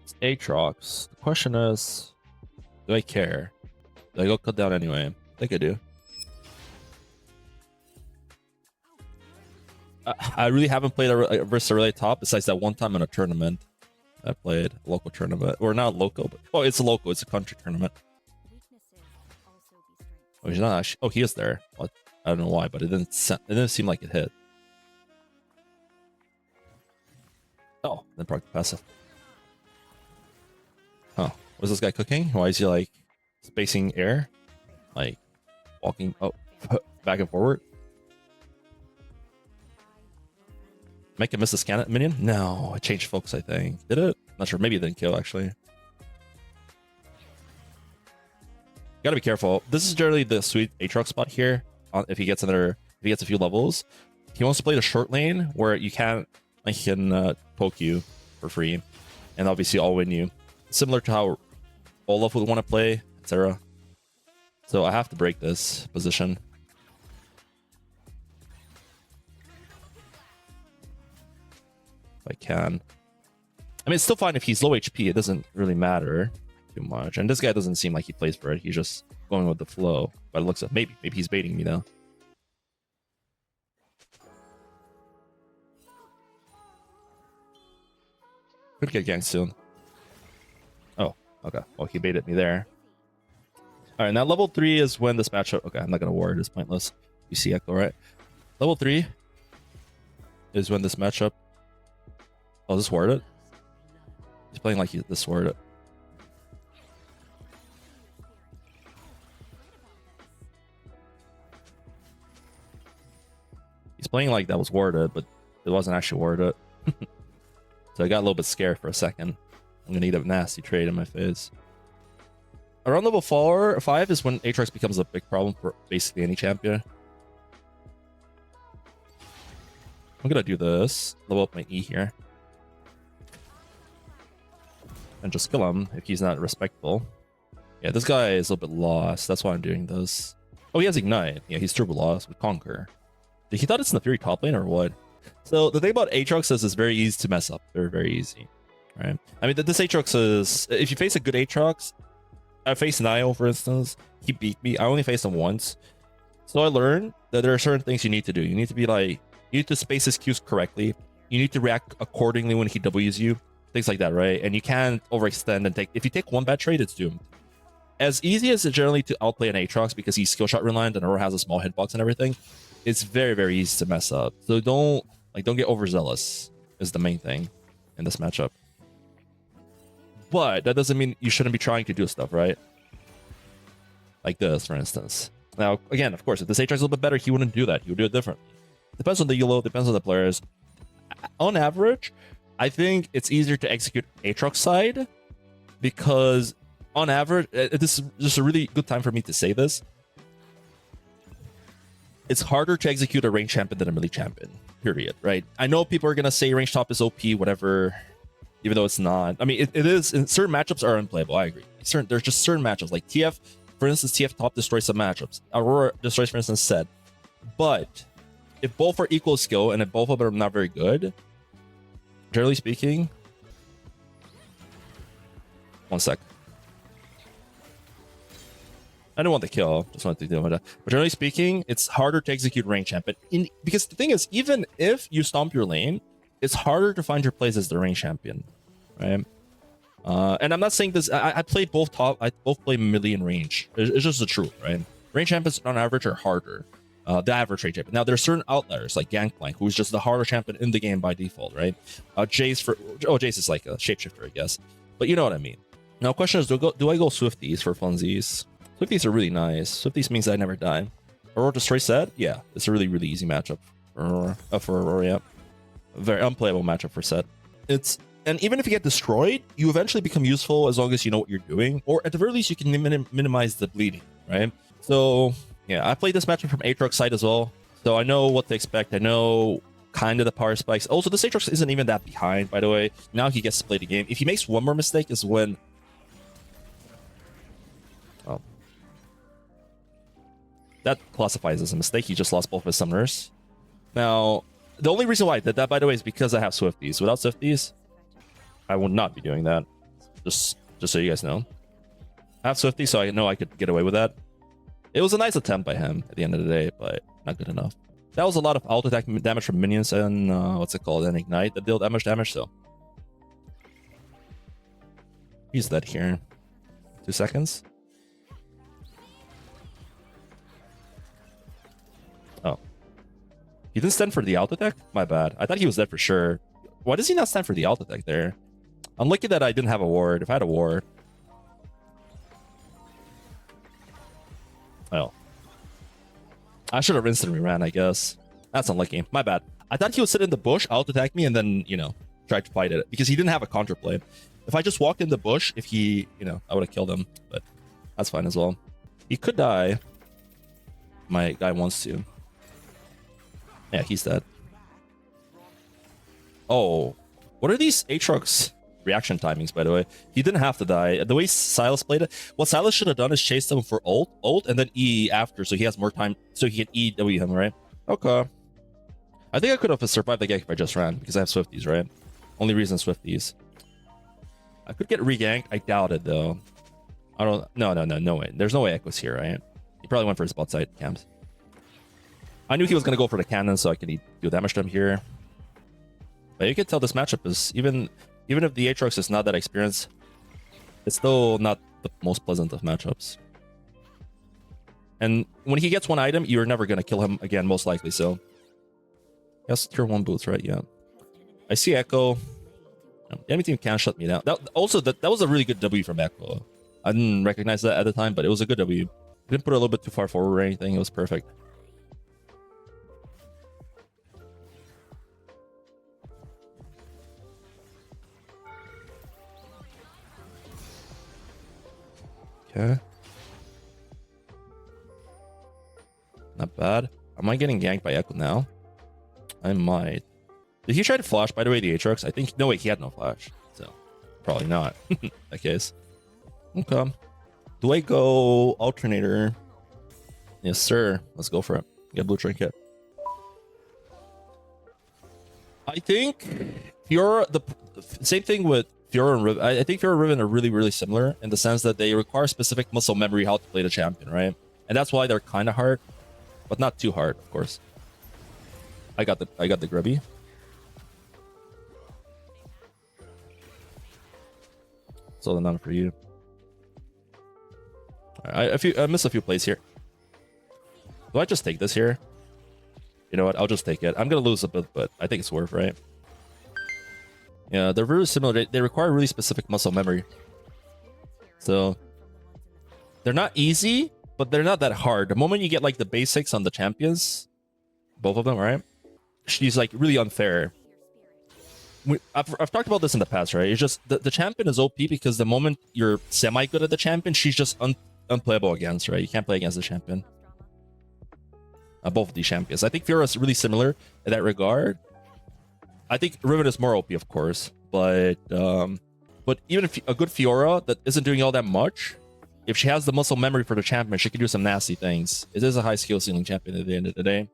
It's Aatrox. The question is, do I care? Do I go cut down anyway? I think I do. I really haven't played a versus a relay top besides that one time in a tournament. I played a local tournament, or not local, but oh, it's a local. It's a country tournament. Oh, he's not actually. Oh, he is there. What? I don't know why, but it didn't seem like it hit. Oh, then proc passive. Huh? Was this guy cooking? Why is he like spacing air, like walking? Oh, back and forward. Make him miss the scan minion? No, it changed focus, I think. Did it? Not sure. Maybe it didn't kill, actually. Gotta be careful. This is generally the sweet Aatrox spot here. If he gets a few levels. He wants to play the short lane where you can't, like, he can poke you for free. And obviously I'll win you. Similar to how Olaf would want to play, etc. So I have to break this position. I can. I mean, it's still fine if he's low HP. It doesn't really matter too much. And this guy doesn't seem like he plays for it. He's just going with the flow. But it looks like maybe he's baiting me though. Could get ganked soon. Oh, okay. Well, he baited me there. All right, now level 3 is when this matchup. Okay, I'm not gonna ward. It's pointless. You see Echo, right? Level 3 is when this matchup. Oh, this warded? He's playing like this warded. He's playing like that was warded, but it wasn't actually warded. So I got a little bit scared for a second. I'm gonna need a nasty trade in my face. Around level 4 or 5 is when Aatrox becomes a big problem for basically any champion. I'm gonna do this. Level up my E here. And just kill him if he's not respectful. Yeah, this guy is a little bit lost. That's why I'm doing this. Oh, he has Ignite. Yeah, he's turbo lost with Conquer. He thought it's in the Fury top lane or what? So the thing about Aatrox is it's very easy to mess up. Very, very easy. Right? I mean, this Aatrox is... If you face a good Aatrox... I faced Nio, for instance. He beat me. I only faced him once. So I learned that there are certain things you need to do. You need to be like... You need to space his Qs correctly. You need to react accordingly when he Ws you. Things like that, right? And you can't overextend and take... If you take one bad trade, it's doomed. As easy as it generally to outplay an Aatrox because he's skill shot reliant and Aurora has a small hitbox and everything, it's very, very easy to mess up. So don't get overzealous is the main thing in this matchup. But that doesn't mean you shouldn't be trying to do stuff, right? Like this, for instance. Now, again, of course, if this Aatrox is a little bit better, he wouldn't do that. He would do it differently. Depends on the elo, depends on the players. On average, I think it's easier to execute Aatrox side because on average, this is just a really good time for me to say this. It's harder to execute a range champion than a melee champion, period, right? I know people are going to say range top is OP, whatever, even though it's not. I mean, it is, in certain matchups are unplayable, I agree. There's just certain matchups, like TF, for instance, TF top destroys some matchups. Aurora destroys, for instance, Set. But if both are equal skill and if both of them are not very good, generally speaking, one sec. I don't want the kill, just wanted to deal with that. But generally speaking, it's harder to execute range champion. Because the thing is, even if you stomp your lane, it's harder to find your place as the range champion, right? And I'm not saying this, I play both top, I both play melee and range. It's just the truth, right? Range champions on average are harder. The average range champion. Now, there are certain outliers like Gangplank, who's just the harder champion in the game by default, right? Jace is like a shapeshifter, I guess. But you know what I mean. Now, question is, do I go Swifties for funsies? Swifties are really nice. Swifties means I never die. Aurora destroy Set? Yeah, it's a really, really easy matchup for Aurora, yeah. Very unplayable matchup for Set. And even if you get destroyed, you eventually become useful as long as you know what you're doing, or at the very least, you can minimize the bleeding, right? So, yeah, I played this matchup from Aatrox side as well, so I know what to expect. I know kind of the power spikes. Also, this Aatrox isn't even that behind, by the way. Now he gets to play the game. If he makes one more mistake is when... Oh. That classifies as a mistake. He just lost both of his summoners. Now, the only reason why I did that, by the way, is because I have Swifties. Without Swifties, I would not be doing that. Just so you guys know. I have Swifty, so I know I could get away with that. It was a nice attempt by him at the end of the day, but not good enough. That was a lot of auto attack damage from minions and what's it called? And Ignite that deal damage, so. He's dead here. 2 seconds. Oh. He didn't stand for the auto attack? My bad. I thought he was dead for sure. Why does he not stand for the auto attack there? I'm lucky that I didn't have a ward. If I had a ward. Oh. I should have instantly ran, I guess. That's unlucky. My bad. I thought he would sit in the bush, auto attack me, and then, you know, try to fight it. Because he didn't have a counterplay. If I just walked in the bush, if he, you know, I would have killed him. But that's fine as well. He could die. My guy wants to. Yeah, he's dead. Oh. What are these Aatrox reaction timings, by the way? He didn't have to die. The way Silas played it, what Silas should have done is chase them for ult, and then E after, so he has more time, so he can EW him, right? Okay. I think I could have survived the gank if I just ran, because I have Swifties, right? Only reason Swifties. I could get reganked. I doubt it, though. I don't... No way. There's no way Echo's here, right? He probably went for his bot side camps. I knew he was going to go for the cannon, so I could do damage to him here. But you can tell this matchup is... Even if the Aatrox is not that experienced, it's still not the most pleasant of matchups. And when he gets one item, you're never going to kill him again, most likely, so... Yes, tier 1 boots, right? Yeah. I see Echo. The enemy team can't shut me down. That was a really good W from Echo. I didn't recognize that at the time, but it was a good W. Didn't put it a little bit too far forward or anything. It was perfect. Okay. Not bad. Am I getting ganked by Echo now? I might. Did he try to flash, by the way, the Aatrox? I think... No, wait, he had no flash. So, probably not. In that case. Okay. Do I go alternator? Yes, sir. Let's go for it. Get blue trinket. I think Fiora... The same thing with Fiora and Riven. I think Fiora and Riven are really, really similar in the sense that they require specific muscle memory how to play the champion, right? And that's why they're kind of hard, but not too hard, of course. I got the grubby. So the none for you. I missed a few plays here. Do I just take this here? You know what? I'll just take it. I'm gonna lose a bit, but I think it's worth, right? Yeah, they're very similar. They require really specific muscle memory. So they're not easy, but they're not that hard. The moment you get like the basics on the champions, both of them, right? She's like really unfair. I've talked about this in the past, right? It's just the champion is OP because the moment you're semi good at the champion, she's just unplayable against, right? You can't play against the champion. Both of these champions. I think Fiora is really similar in that regard. I think Riven is more OP, of course, but even if a good Fiora that isn't doing all that much, if she has the muscle memory for the champion, she can do some nasty things. It is a high skill ceiling champion at the end of the day.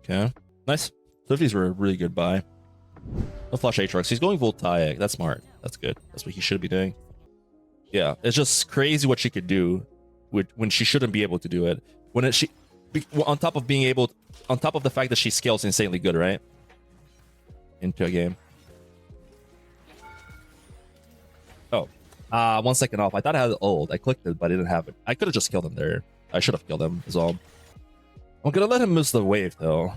Okay, nice. Swifties were a really good buy. No flash Aatrox. He's going Voltaic. That's smart. That's good. That's what he should be doing. Yeah, it's just crazy what she could do when she shouldn't be able to do it. On top of being able, on top of the fact that she scales insanely good, right? Into a game. Oh, 1 second off. I thought I had ult. I clicked it, but I didn't have it. I could have just killed him there. I should have killed him as well. I'm gonna let him miss the wave though.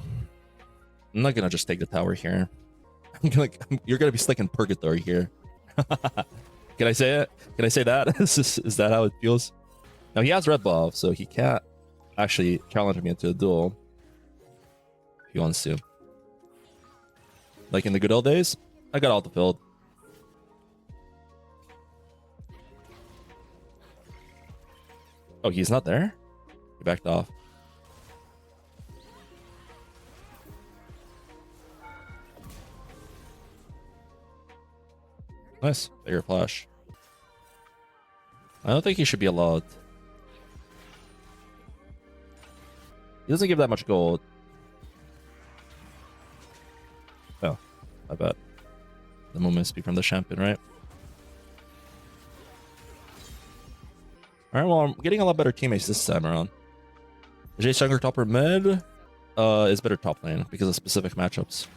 I'm not gonna just take the tower here. You're gonna be stuck in purgatory here. Can I say it? Can I say that? Is that how it feels? Now he has red buff, so he can't actually challenge me into a duel. If he wants to. Like in the good old days, I got all the build. Oh, he's not there? He backed off. Nice. Bigger flash. I don't think he should be allowed. He doesn't give that much gold. Oh, I bet. The moment must be from the champion, right? Alright, well, I'm getting a lot better teammates this time around. Jay Stronger top or mid is better top lane because of specific matchups.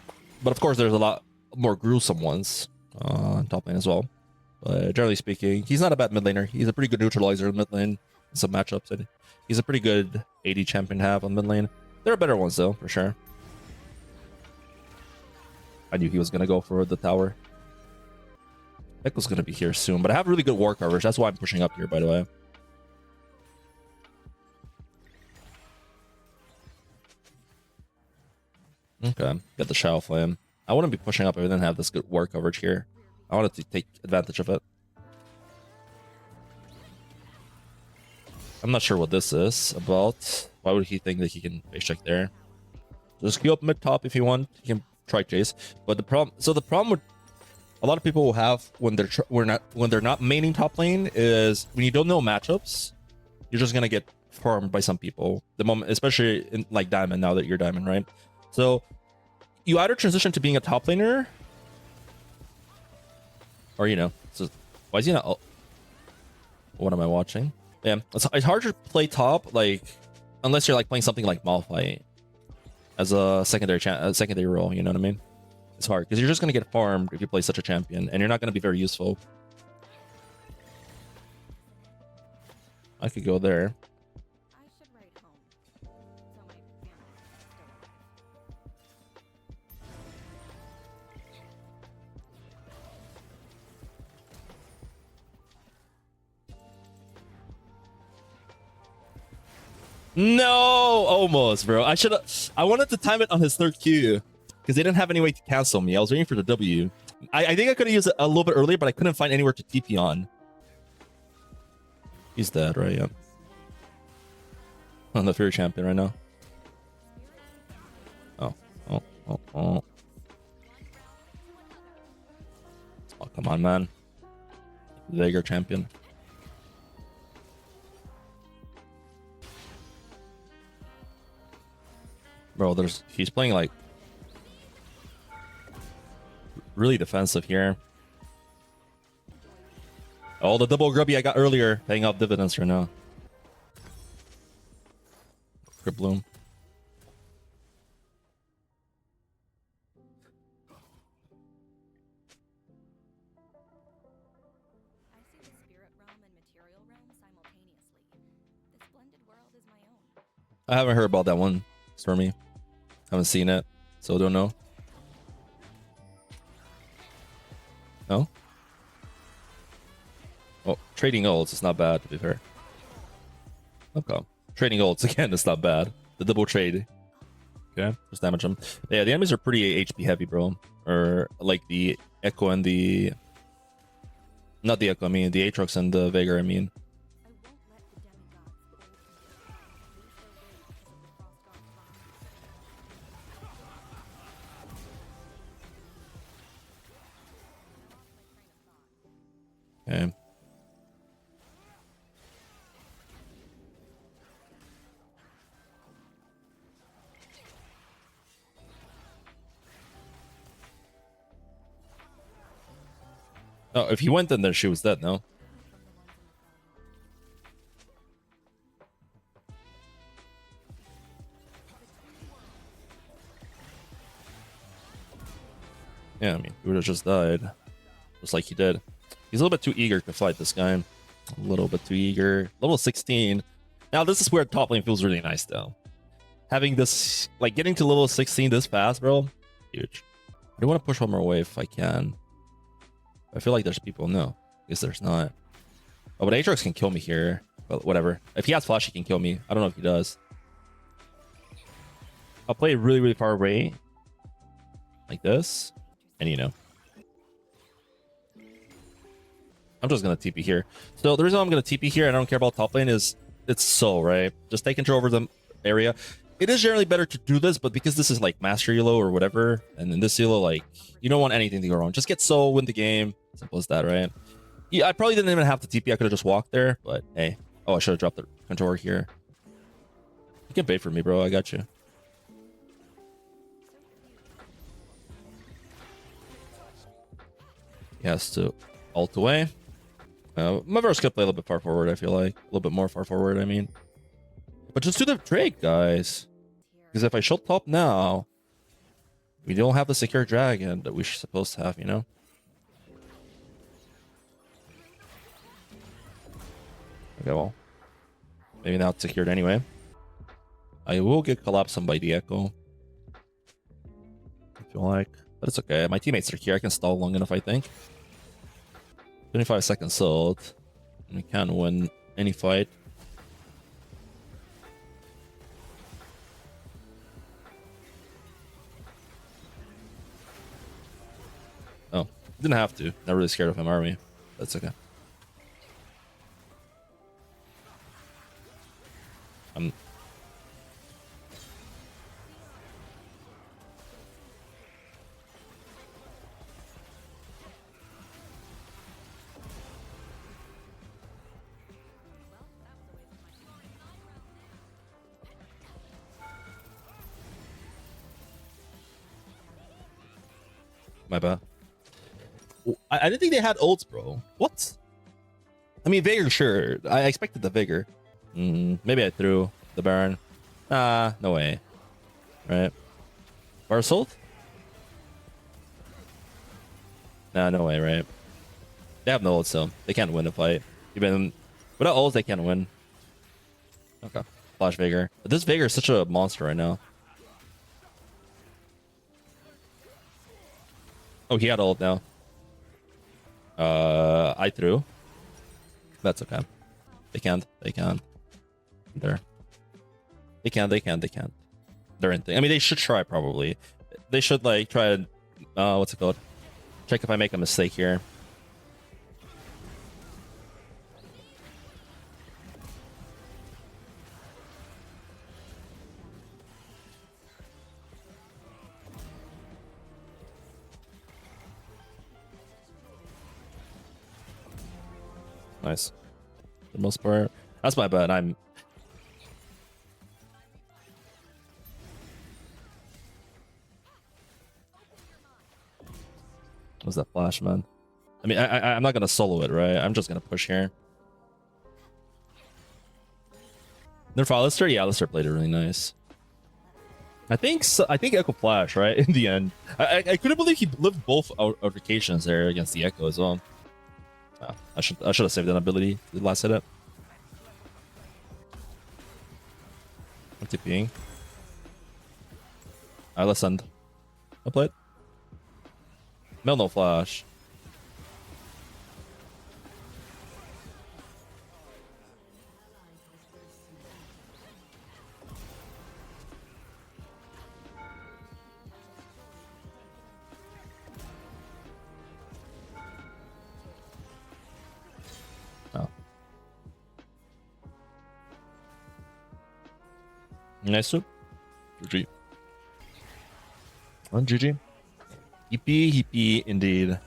But of course, there's a lot more gruesome ones top lane as well. But generally speaking, he's not a bad mid laner. He's a pretty good neutralizer in mid lane in some matchups. And he's a pretty good AD champion to have on mid lane. There are better ones though, for sure. I knew he was going to go for the tower. Echo's going to be here soon, but I have really good war coverage. That's why I'm pushing up here, by the way. Okay, get the Shadow Flame. I wouldn't be pushing up if I didn't have this good war coverage here. I wanted to take advantage of it. I'm not sure what this is about. Why would he think that he can face check there? Just queue up mid top if you want. You can try chase. But the problem with a lot of people will have when they're not maining top lane is when you don't know matchups, you're just gonna get farmed by some people. The moment, especially in like Diamond, now that you're Diamond, right? So you either transition to being a top laner, or you know, so why is he not? Oh, what am I watching? Yeah, it's hard to play top like unless you're like playing something like Malphite as a secondary role. You know what I mean? It's hard because you're just gonna get farmed if you play such a champion, and you're not gonna be very useful. I could go there. No, almost, bro. I wanted to time it on his third Q because they didn't have any way to cancel me. I was waiting for the W. I think I could have used it a little bit earlier, but I couldn't find anywhere to TP on. He's dead, right? Yeah. On the Fury champion right now. Oh. Oh, come on, man. Veigar champion. Bro, he's playing like really defensive here. Oh, the double grubby I got earlier paying off dividends right now. Grip bloom. I haven't heard about that one, Stormy. Haven't seen it, so don't know. No? Oh, trading ults is not bad, to be fair. Okay. Trading ults, again, it's not bad. The double trade. Okay, just damage them. Yeah, the enemies are pretty HP heavy, bro. Or like the Echo and the... Not the Echo, I mean the Aatrox and the Veigar, I mean. Okay. Oh, if he went in there, she was dead, no? Yeah, I mean, he would have just died. Just like he did. He's a little bit too eager to fight this guy. A little bit too eager. Level 16. Now, this is where top lane feels really nice, though. Having this, like, getting to level 16 this fast, bro. Huge. I do want to push one more wave if I can. I feel like there's people. No. I guess there's not. Oh, but Aatrox can kill me here. But whatever. If he has flash, he can kill me. I don't know if he does. I'll play really, really far away. Like this. And, you know. I'm just going to TP here. So the reason I'm going to TP here and I don't care about top lane is it's so, right? Just take control over the area. It is generally better to do this, but because this is like master elo or whatever, and in this elo, like, you don't want anything to go wrong. Just get soul, win the game. Simple as that, right? Yeah, I probably didn't even have to TP. I could have just walked there, but hey. Oh, I should have dropped the contour here. You can bait for me, bro. I got you. He has to ult away. My verse could play a little bit far forward, I feel like. A little bit more far forward, I mean. But just do the Drake, guys. Because if I shut top now, we don't have the secure dragon that we're supposed to have, you know? Okay, well. Maybe now it's secured anyway. I will get collapsed by the echo. I feel like. But it's okay. My teammates are here. I can stall long enough, I think. 25 seconds sold. We can win any fight. Oh, didn't have to. Not really scared of him, are we? That's okay. My bad. I didn't think they had ults, bro. What? I mean, Vigor, sure. I expected the Vigor. Maybe I threw the Baron. Ah, no way. Right? Bar Assault? Nah, no way, right? They have no ults, so they can't win a fight. Even without ults, they can't win. Okay. Flash Vigor. But this Vigor is such a monster right now. Oh, he had ult now. I threw. That's okay. They can't. They can't. There. They can't. They can't. They can't. They're in thing. I mean, they should try probably. They should like try and what's it called? Check if I make a mistake here. Nice. For the most part. That's my bad. I'm... What's that flash, man? I mean, I'm not going to solo it, right? I'm just going to push here. Nerf Alistair? Yeah, Alistair played it really nice. I think Echo Flash, right? In the end. I couldn't believe he lived both altercations there against the Echo as well. Oh, I should have saved that ability the last hit up. I'm TPing. Alright, let's send. I'll play it. Mel no flash. Oh. Nice soup. GG. On GG. Hippie indeed.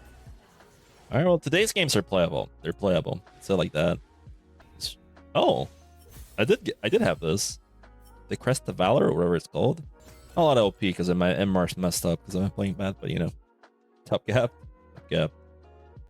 Alright, well, today's games are playable. They're playable. So like that. Oh. I did have this. The Crest of Valor or whatever it's called. A lot of OP because my MR's messed up because I'm playing bad, but you know. Top gap. Top gap.